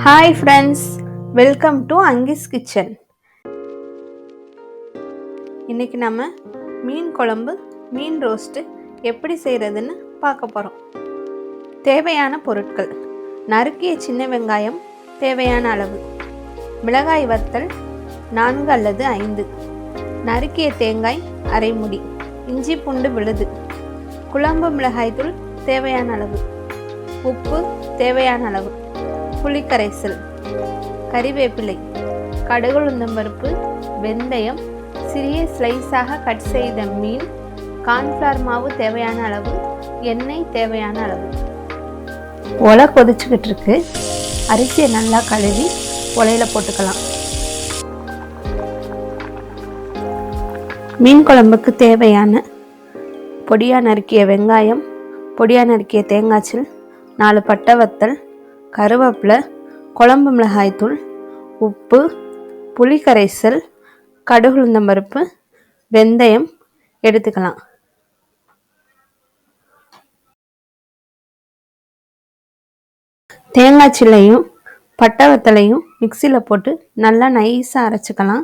Hi friends, welcome to Angie's kitchen. இன்றைக்கி நம்ம மீன் குழம்பு, மீன் ரோஸ்ட்டு எப்படி செய்கிறதுன்னு பார்க்க போகிறோம். தேவையான பொருட்கள்: நறுக்கிய சின்ன வெங்காயம் தேவையான அளவு, மிளகாய் வத்தல் 4 அல்லது 5, நறுக்கிய தேங்காய் அரை முடி, இஞ்சி பூண்டு விழுது, குழம்பு மிளகாய்த்தூள் தேவையான அளவு, உப்பு தேவையான அளவு, புளிக்கரைசல், கறிவேப்பிலை, கடுகு உளுந்தம்பருப்பு, வெந்தயம், சிறிய ஸ்லைஸாக கட் செய்த மீன், கார்ன்ஃப்ளவர் மாவு தேவையான அளவு, எண்ணெய் தேவையான அளவு. ஒலை கொதிச்சுக்கிட்டு இருக்கு. அரிசியை நல்லா கழுவி ஒலையில் போட்டுக்கலாம். மீன் குழம்புக்கு தேவையான பொடியாக நறுக்கிய வெங்காயம், பொடியாக நறுக்கிய தேங்காய்ச்சில், 4 பட்டை வத்தல், கருவேப்பிலை, குழம்பு மிளகாய்த்தூள், உப்பு, புளிக்கரைசல், கடுகு உளுந்தம்பருப்பு, வெந்தயம் எடுத்துக்கலாம். தேங்காய் சில்லையும் பட்டை வத்தலையும் மிக்சியில் போட்டு நல்லா நைஸாக அரைச்சிக்கலாம்.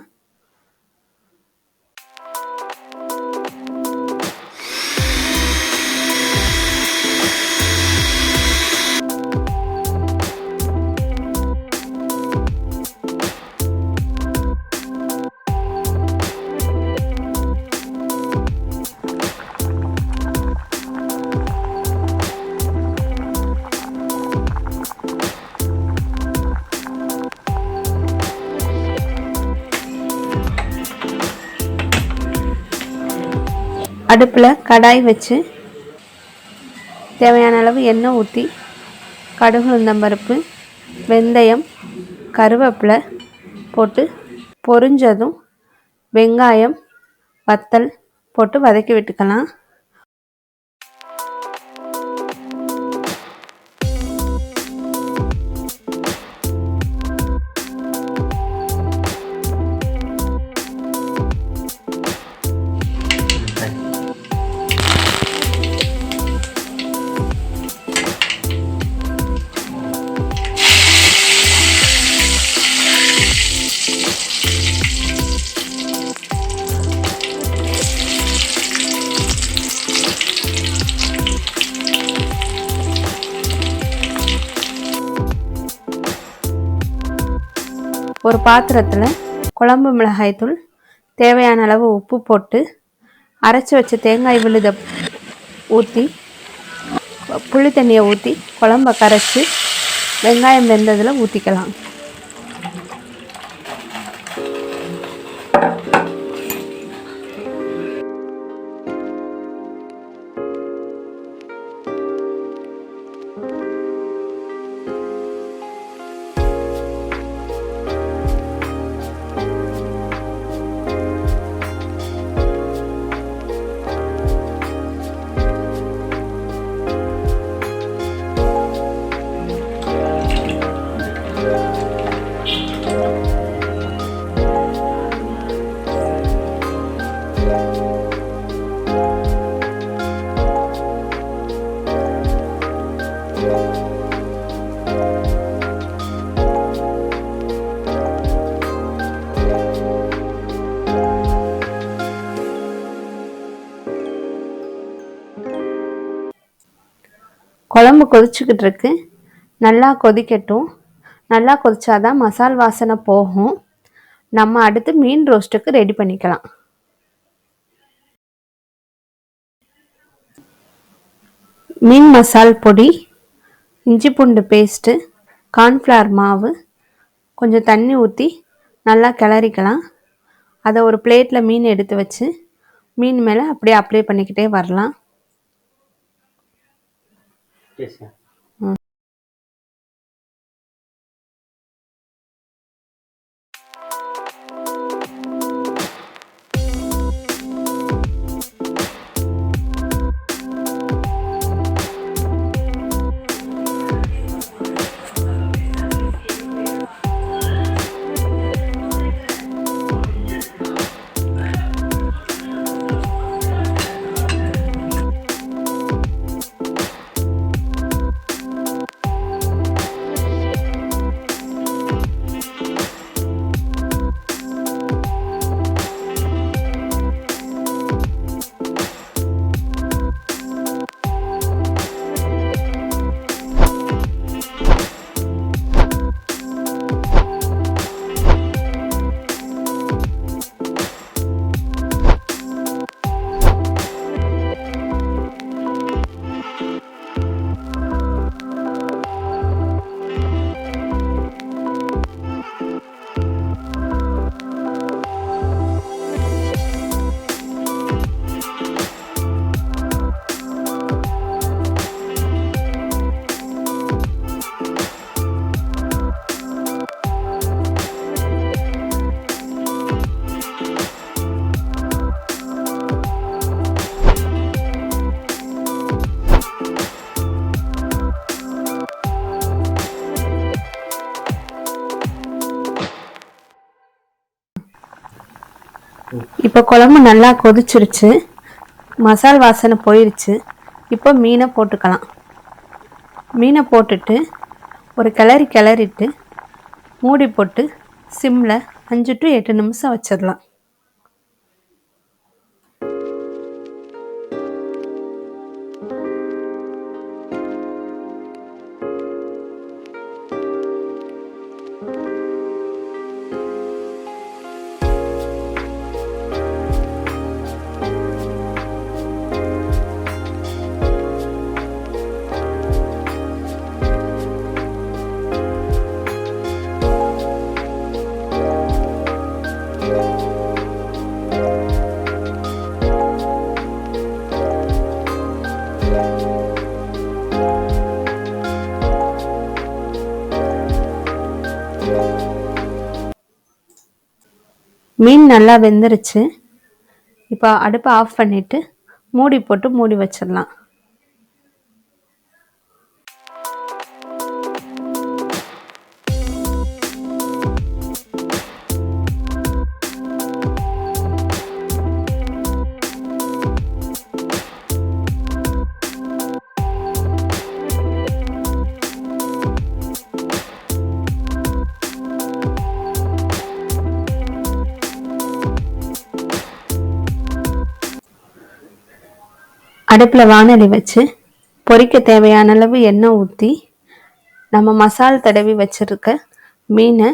அடுப்பில் கடாய் வச்சு தேவையான அளவு எண்ணெய் ஊற்றி, கடுகு உளுந்தம்பருப்பு, வெந்தயம், கருவேப்பிலை போட்டு பொரிஞ்சதும் வெங்காயம் வத்தல் போட்டு வதக்கி விட்டுக்கலாம். ஒரு பாத்திரத்தில் குழம்பு மிளகாய்த்தூள், தேவையான அளவு உப்பு போட்டு, அரைச்சி வச்ச தேங்காய் விழுதை ஊற்றி, புளி தண்ணியை ஊற்றி குழம்ப கரைச்சி வெங்காயம் வெந்ததில் ஊற்றிக்கலாம். குழம்பு கொதிச்சுக்கிட்டு இருக்கு. நல்லா கொதிக்கட்டும். நல்லா கொதிச்சாதான் மசால் வாசனை போகும். நம்ம அடுத்து மீன் ரோஸ்ட்டுக்கு ரெடி பண்ணிக்கலாம். மீன் மசால் பொடி, இஞ்சி பூண்டு பேஸ்ட்டு, கார்ன்ஃப்ளவர் மாவு, கொஞ்சம் தண்ணி ஊற்றி நல்லா கிளறிக்கலாம். அதை ஒரு பிளேட்டில் மீன் எடுத்து வச்சு மீன் மேலே அப்படியே அப்ளை பண்ணிக்கிட்டே வரலாம். இப்போ குழம்பு நல்லா கொதிச்சிருச்சு, மசால் வாசனை போயிருச்சு. இப்போ மீனை போட்டுக்கலாம். மீனை போட்டுட்டு ஒரு கிளறிட்டு மூடி போட்டு சிம்மில் 5 to 8 நிமிஷம் வச்சிடலாம். மீன் நல்லா வெந்துருச்சு. இப்போ அடுப்பை ஆஃப் பண்ணிவிட்டு மூடி போட்டு மூடி வச்சிடலாம். அடுப்பில் வாணலி வச்சு பொரிக்க தேவையான அளவு எண்ணெய் ஊற்றி நம்ம மசால் தடவி வச்சுருக்க மீனை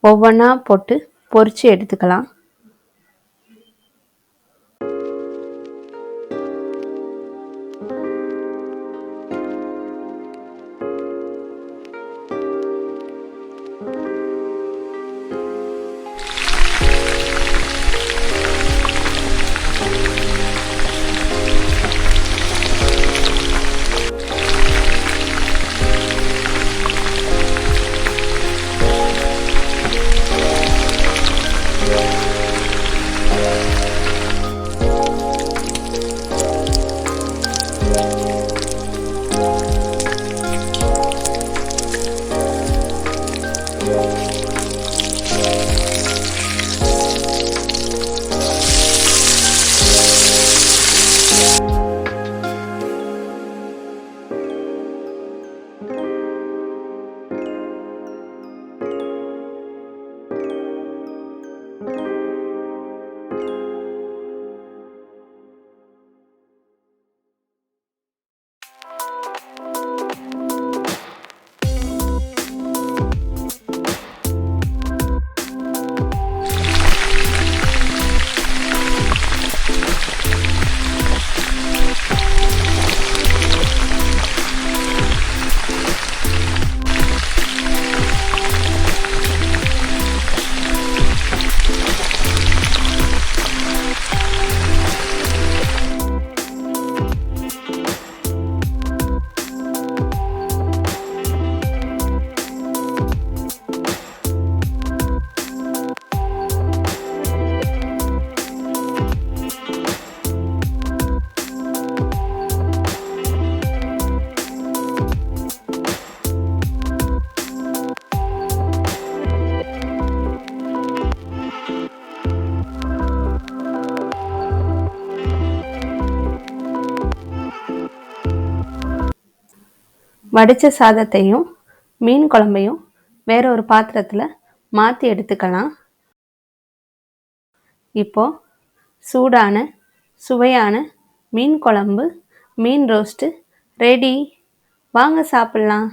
ஒவ்வொன்றா போட்டு பொரித்து எடுத்துக்கலாம். வடித்த சாதத்தையும் மீன் குழம்பையும் வேற ஒரு பாத்திரத்தில் மாற்றி எடுத்துக்கலாம். இப்போ சூடான சுவையான மீன் குழம்பு, மீன் ரோஸ்ட்டு ரெடி. வாங்க சாப்பிட்லாம்.